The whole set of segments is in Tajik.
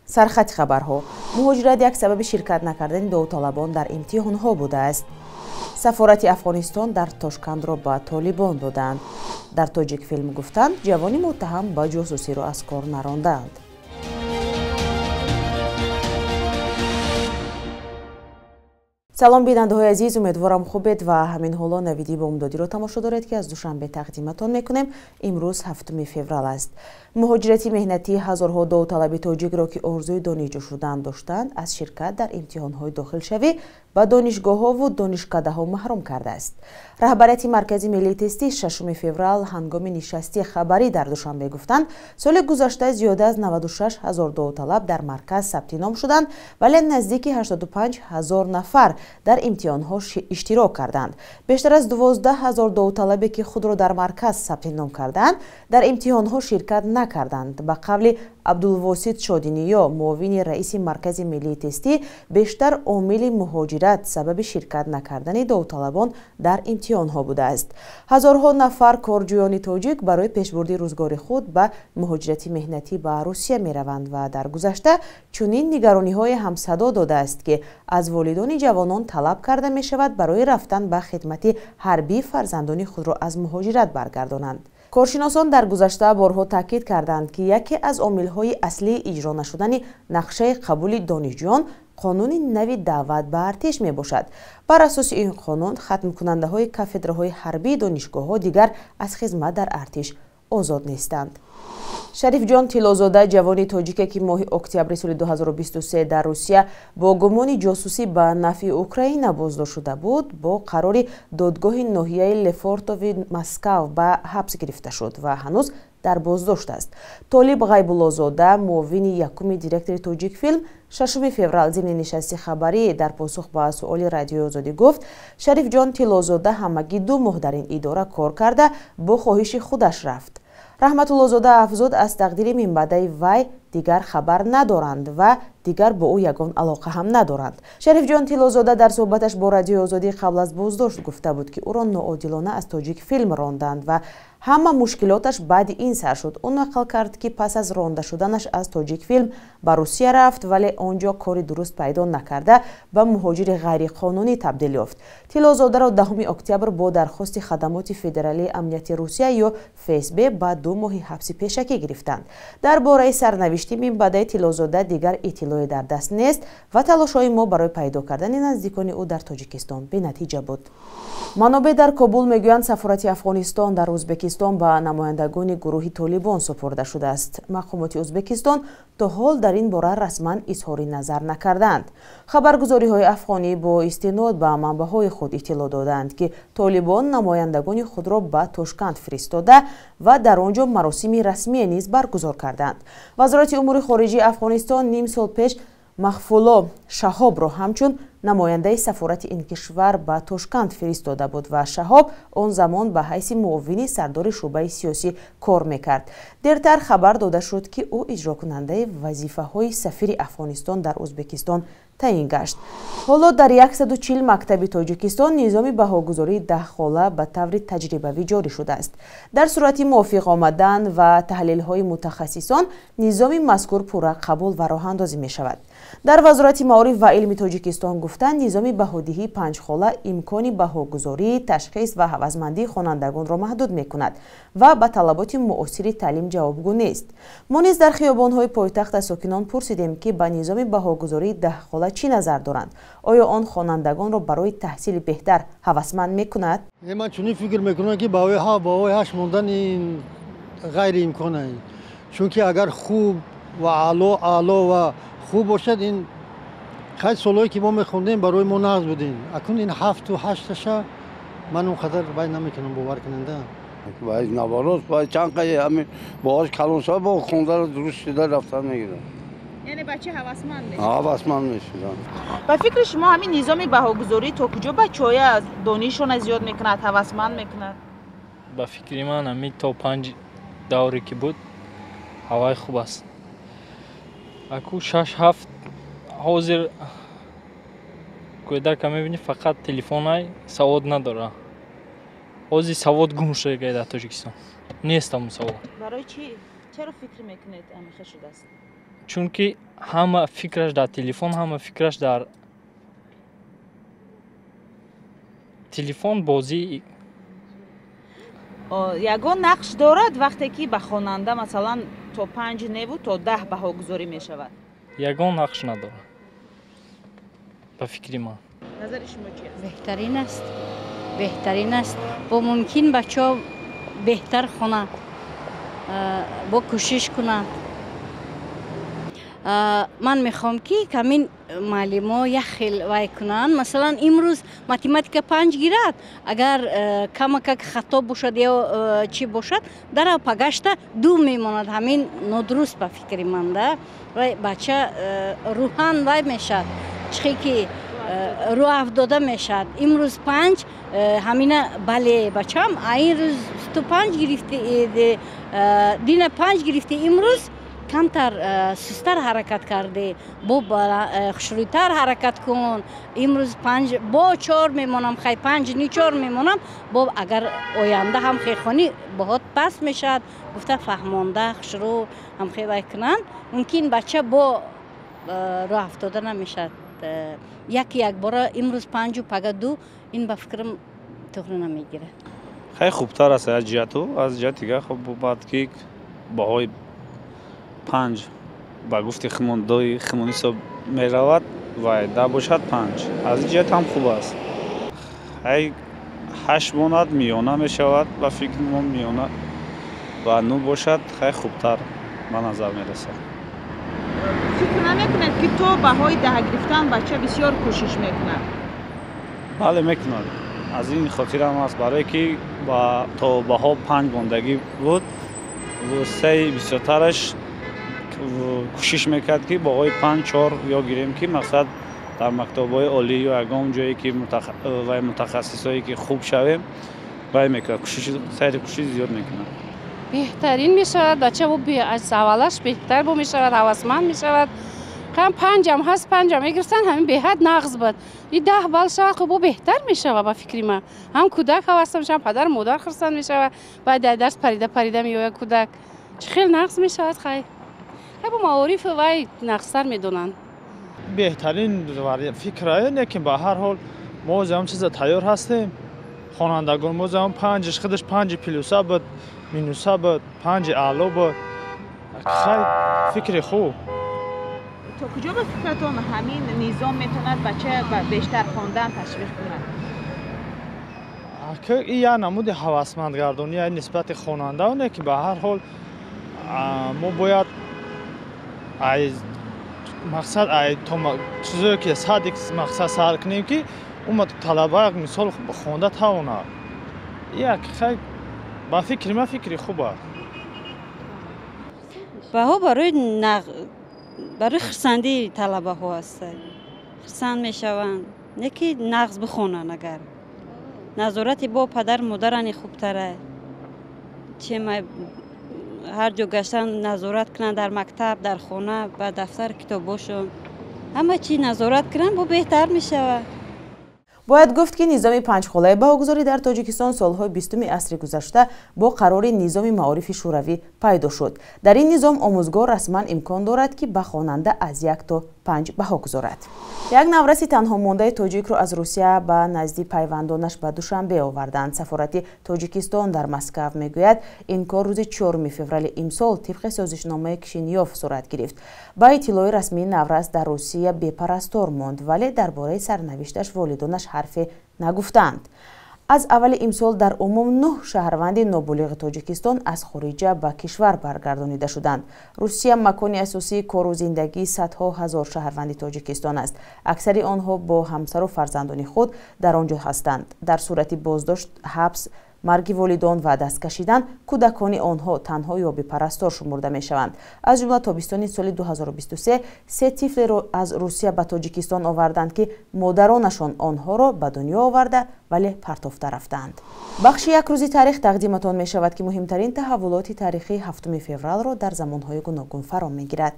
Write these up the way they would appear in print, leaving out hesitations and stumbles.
سرخط خبرها مهاجرت یک سبب شرکت نکردن داوطلبان در امتحانها بوده است. سفارت افغانستان در تاشکند را به طالبان دادند. در تاجیک فیلم گفتند جوانی متهم به جاسوسی را از کار نراندند. سلام بیننده های عزیز، امیدوارم خوبید و همین حالا نویدی با امدادی رو تماشا دارید که از دوشنبه تقدیمتان میکنیم. امروز 7 فوریه است. مهاجرتی مهنتی هزارها داوطلب تاجیک را که آرزوی دانشجو شدن داشتند از شرکت در امتحانهای داخل شوی و دانشگاه‌ها و دانشکده‌ها محروم کرده است. رهبریت مرکز ملی تستی 6 فوریه هنگام نشستی خبری در دوشنبه گفتند سال گذشته زیاده از 96 هزار داوطلب در مرکز ثبت نام شدند، ولی نزدیک 85 هزار نفر در امتحان‌ها اشتراک کردند. بیشتر از 12 هزار داوطلبی که خود را در مرکز ثبت نام کردند در امتحان‌ها شرکت نکردند. به قول عبدالواسط شادینیا، معاون رئیس مرکز ملی تستی، بیشتر عامل مهاجرت سبب شرکت نکردن داوطلبان در امتحان‌ها بوده است. هزارها نفر کارجویان تاجیک برای پیشبرد روزگار خود به مهاجرت مهنتی به روسیه می‌روند و در گذشته چنین نگرانی‌های هم صدا داده است که از والدان جوانان طلب کرده می‌شود برای رفتن به خدمت حربی فرزندان خود را از مهاجرت برگردانند. کارشناسان در گذشته بارها تاکید کردند که یکی از عامل‌های اصلی اجرا نشدن نقشه قبول دانشجویان قانون نوی دعوت به ارتش می باشد. بر اساس این قانون ختم کننده های کافدرهای حربی دانشگاه ها دیگر از خدمت در ارتش آزاد نیستند. شریف جان تیلازاده، جوانی تاجیک که ماه اکتبر سال 2023 در روسیه با گمان جاسوسی به نفع اوکراین بازداشت شده بود، با قرار دادگاه ناحیه لفورتوو مسکو به حبس گرفته شد و هنوز در بازداشت است. طالب غیب‌الله‌زاده، معاون یکم دیرکتور تاجیک فیلم، 6 فوریه ضمن نشست خبری در پاسخ به سؤال رادیو آزادی گفت شریف جان تیلازاده همگی 2 ماه در این اداره کار کرده با خواهش خودش رفت. رحمت الله زاده افزود از تقدیر منبعد وی دیگر خبر ندارند و دیگر با او یگان علاقه هم ندارند. شریف جان تیلازاده در صحبتش با رادیو آزادی قبل از بازداشت گفته بود که او را ناعادلانه از تاجیک فیلم راندند و همه مشکلاتش بعد این سر شد. اون نقل کرد که پس از رانده شدنش از تاجیک فیلم به روسیه رفت، ولی آنجا کاری درست پیدا نکرده به مهاجر غیر قانونی تبدیل یافت. تیلازاده را 10 اکتبر با درخواست خدمات فدرالی امنیت روسیه یا فسب بعد 2 ماه حبس پیشکی گرفتند. درباره سرنوشت منبعد تیلازاده دیگر اطلاعی در دست نیست و تلاش‌های ما برای پیدا کردن نزدیکان او در تاجیکستان به نتیجه بود. منابع در کابل میگویند سفارت افغانستان در ازبکستان به نمایندگان گروه طالبان سپرده شده است. مقامات ازبکستان تا حال در این باره رسما اظهار نظر نکردند. خبرگزاری‌های افغانی با استناد به منبع‌های خود اطلاع دادند که طالبان نمایندگان خود را به تاشکند فرستاده و در آنجا مراسم رسمی نیز برگزار کردند. وزارت امور خارجه افغانستان نیم سال پیش مخفولا شهاب را همچون نماینده سفارت این کشور به تاشکند فرستاده بود و شهاب آن زمان به حیث معاون سردار شعبه سیاسی کار میکرد. دیرتر خبر داده شد که او اجرا کننده وظیفه های سفیر افغانستان در ازبکستان تعیین گشت. حالا در 140 مکتب تاجیکستان نظام بهاگذاری 10 خاله به طور تجربوی جاری شده است. در صورت موافق آمدن و تحلیل های متخصصان نظام مذکور پورا قبول و راه اندازی می شود. در وزارت معارف و علم تاجیکستان گفتند نظام بهادهی 5 خاله امکان بهاگذاری، تشخیص و عوضمندی خوانندگان را محدود می کند و به طلبات معاصر تعلیم جوابگو نیست. ما نیز در خیابان‌های پایتخت از ساکنان پرسیدیم که به نظام بهاگذاری 10 خاله چی نظر دارند؟ آیا آن خوانندگان را برای تحصیل بهتر هوسمند می کند؟ من چنین فکر میکنم که با 8 موندن این غیر امکانه، چون که اگر خوب و اعلا و خوب باشد این خیلی سالایی که ما میخوندیم برای ما نقض بودیم. اکنون این 7 و 8 شا من اونقدر باید نمیکنم باور کننده. باید نوارات باید چند قیه همین باهاش کلانسا با خونده رو درست شده رفتن میگیرن. یعنی بچه هوسمند میشه؟ هوسمند میشدن. به فکر شما همین نظام بهاگذاری تا کجا بچه‌های از دانششون زیاد میکند، هوسمند میکند؟ به فکر من همین تا 5 دوری که بود هوای خوب است. اکو 6 7 حاضر کودک میبینی فقط تلفن های سواد نداره. حاضر سواد گم شده در تاجیکستان. نیست هم سواد. برای چی؟ چرا فکر میکنید همیشه شده است؟ чунки ҳама фикраш дар телефон, ҳама фикраш дар телефон бозӣ. ягон нақш дорад вақте ки ба хонанда масалан то 5 неву то 10 баҳогузорӣ мешавад? ягон нақш надорад ба фикри ман. назари шумо чӣ аст? беҳтарин аст бо мумкин бачаҳо беҳтар хонанд, бо кӯшиш кунанд. ман мехоҳам ки камин муаллимо як хел вай кунанд. масалан имрӯз математика 5 гирад, агар камакак хато бошад ё чӣ бошад дарав пагашта 2 мемонад. ҳамин нодуруст ба фикри ман да. вай бача рӯҳан вай мешавад, чихе ки рӯ афдода мешавад. имрӯз 5 ҳамина бале бачам ин рӯз 105 гирифти, дина 5 гирифти, имрӯз камтар сустар ҳаракат кардӣ, бо хушрӯйтар ҳаракат кун. имрӯз 5 бо 4 мемонам, хай 5 ни 4 мемонам, бо агар оянда ҳам хехонӣ боҳот паст мешавад. гуфта фаҳмонда хушрӯ ҳам хевай кунанд. мумкин бача бо рӯ афтода намешавад. як бора имрӯз 5 пага 2, ин ба фикрам туғри намегирад. хай хубтар аст аз ҷиҳату, аз ҷиҳати дигар хуб бад ки баҳои 5 ба гуфти химондои химонӣ ҳисоб меравад ва да бошад 5. аз ин ҷиҳат ҳам хуб аст. хай 8 монат миёна мешавад, ба фикри мо миёна ва 9 бошад, хай хубтар ба назар мерасад. фикр намекунед ки то баҳои 10 гирифтан бача бисёр кӯшиш мекунад? бале мекунад. аз ин хотирам аст, барое ки то баҳо 5 мондагӣ буд, вусаи бисёртараш кӯшиш мекард ки баҳои 5-4 ё гирем, ки мақсад дар мактабҳои олӣ ё ягон ҷое ки вай мутахассисое ки хуб шавем вай мекунад, сайри кӯшиш зиёд мекунад. беҳтарин мешавад, бача аз аввалаш беҳтар бо мешавад, ҳавасманд мешавад. кам 5 ҳаст, 5 мегирифтан, ҳамин беҳад нағз буд. и 10 бал шавад, хуб беҳтар мешавад ба фикри ман. ҳам кӯдак ҳаваста мешавад, падар модар хурсанд мешавад, баъд дар дарс парида меояд кӯдак. чӣ хел нағз мешавад. хай бо маорифи вай нағзтар медонанд. беҳтарин фикрае не ки ба ҳар ҳол мо зам чиза тайёр ҳастем. хонандагон мо зам 5 худаш 5 плюса буд, минуса буд, 5 аъло буд. хай фикри хуб. то куҷо ба фикратон ҳамин низом метавонад бача ба бештар хондан ташвиқ кунад? ин як намуди ҳавасмандгардонӣ нисбати хонанда не ки ба ҳар ҳол мо бояд мақсад чизое ки садик мақсад сар кунем ки талаба мисол хонда тавонад. як хай ба фикри ман фикри хуб аст. баҳо барои хурсандии талабаҳо аст. хурсанд мешаванд, не ки нағз бихонанд. агар назорати бо падар модарани хубтара, чемай ҳар ҷо гаштан назорат кунанд, дар мактаб, дар хона, ба дафтар китобошон ҳама чӣ назорат кунанд, бо беҳтар мешавад. бояд гуфт ки низоми панҷхолаи баҳогузорӣ дар тоҷикистон солҳои 20 асри гузашта бо қарори низоми маорифи шӯравӣ пайдо шуд. дар ин низом омӯзгор расман имкон дорад ки ба хонанда аз 1 то 5 баҳо гузорад. як навраси танҳо мондаи тоҷикро аз русия ба назди пайвандонаш ба душанбе оварданд. сафорати тоҷикистон дар Москав мегӯяд ин кор рӯзи 4 феврали имсол тибқи созишномаи Кишинёв сурат гирифт. ба иттилои расмии наврас дар Русия бепарастор монд, вале дар бораи сарнавишташ волидонаш ҳарфе нагуфтанд. аз аввали имсол дар умум 9 шаҳрванди нобулиғи тоҷикистон аз хориҷа ба кишвар баргардонида шуданд. русия макони асосии кору зиндагии садҳо ҳазор шаҳрванди тоҷикистон аст. аксари онҳо бо ҳамсару фарзандони худ дар он ҷо ҳастанд. дар сурати боздошт, ҳабс, марги волидон ва даст кашидан кӯдакони онҳо танҳо ё бепарастор шумурда мешаванд. аз ҷумла тобистони соли 2023 се тифлеро аз Русия ба Тоҷикистон оварданд ки модаронашон онҳоро ба дунё оварда вале партофта рафтанд. бахши як рӯзи таърих тақдиматон мешавад ки муҳимтарин таҳаввулоти таърихи 7 февралро дар замонҳои гуногун фаро мегирад.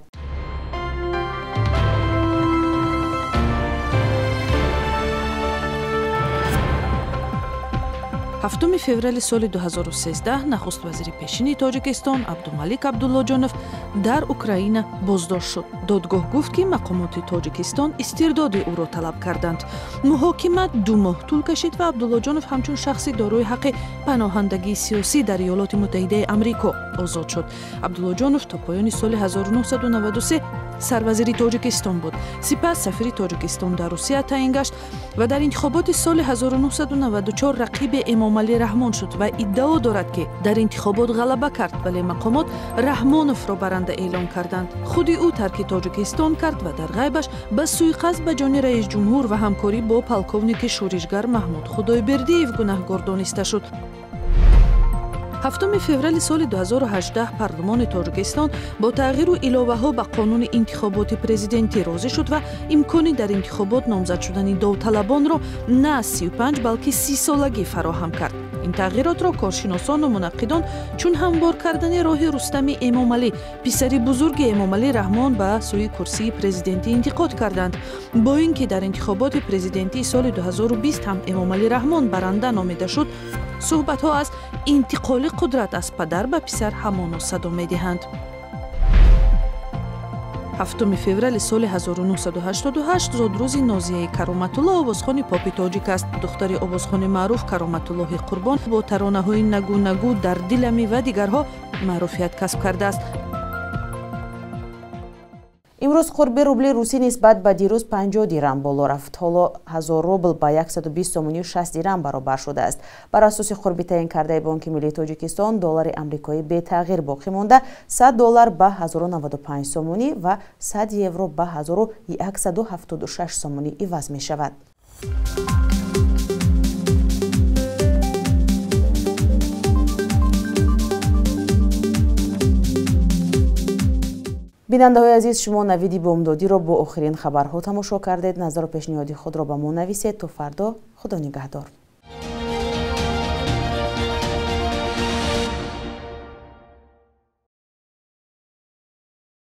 7 феврали соли 2013 нахуст вазири пешини Тоҷикистон Абдумалик Абдуллоҷонов дар Украина боздошт шуд. Додгоҳ гуфт ки мақомоти Тоҷикистон истирдоди ӯро талаб карданд. муҳокимат 2 моҳ тӯл кашид ва Абдуллоҷонов ҳамчун шахси дорои ҳаққи паноҳандагии сиёсӣ дар Иёлоти Муттаҳидаи Амрико озод шуд. Абдуллоҷонов то поёни соли 1993 сарвазири Тоҷикистон буд. Сипас сафири Тоҷикистон дар Русия таъин гашт ва дар интихоботи соли 1994 рақиби Эмомалӣ Раҳмон шуд ва иддао дорад ки дар интихобот ғалаба кард, вале мақомот Раҳмоновро баранда эълон карданд. худи ӯ тарки Тоҷикистон кард ва дар ғайбаш ба суиқасд ба ҷони раисҷумҳур ва ҳамкорӣ бо полковники шӯришгар Маҳмуд Худойбердиев гунаҳгор дониста шуд. 7 феврали соли 2018 парлумони Тоҷикистон бо тағйиру иловаҳо ба қонуни интихоботи президентӣ розӣ шуд ва имкони дар интихобот номзад шудани довталабонро на 35 балки 30 солагӣ фароҳам кард. ин тағйиротро коршиносону мунаққидон чун ҳамвор кардани роҳи Рустами Эмомалӣ, писари бузурги Эмомалӣ Раҳмон ба сӯи курсии президентӣ интиқод карданд. бо ин ки дар интихоботи президентии соли 2020 ҳам Эмомалӣ Раҳмон баранда номида шуд, суҳбатҳо аз интиқоли қудрат аз падар ба писар ҳамоно садо медиҳанд. 7 феврали соли 1988 зодрӯзи Нозияи Кароматулло овозхони попи тоҷик аст. духтари овозхони маъруф Кароматуллоҳи Қурбон бо таронаҳои Нагу Нагу, Дар дилами ва дигарҳо маъруфият касб кардааст. имрӯз қурби рубли русӣ нисбат ба дирӯз 50 дирам боло рафт. ҳоло 1000 рубл ба 120 сомонию 60 дирам баробар шудааст. бар асоси қурби таъин кардаи Бонки Миллии Тоҷикистон доллари амрикоӣ бетағйир боқӣ монда $100 ба 1095 сомонӣ ва 100 евро ба 1176 сомонӣ иваз мешавад. бинандаҳои азиз, шумо навиди бомдодиро бо охирин хабарҳо тамошо кардед. назару пешниҳоди худро ба мо нависед. то фардо, худо нигаҳдор.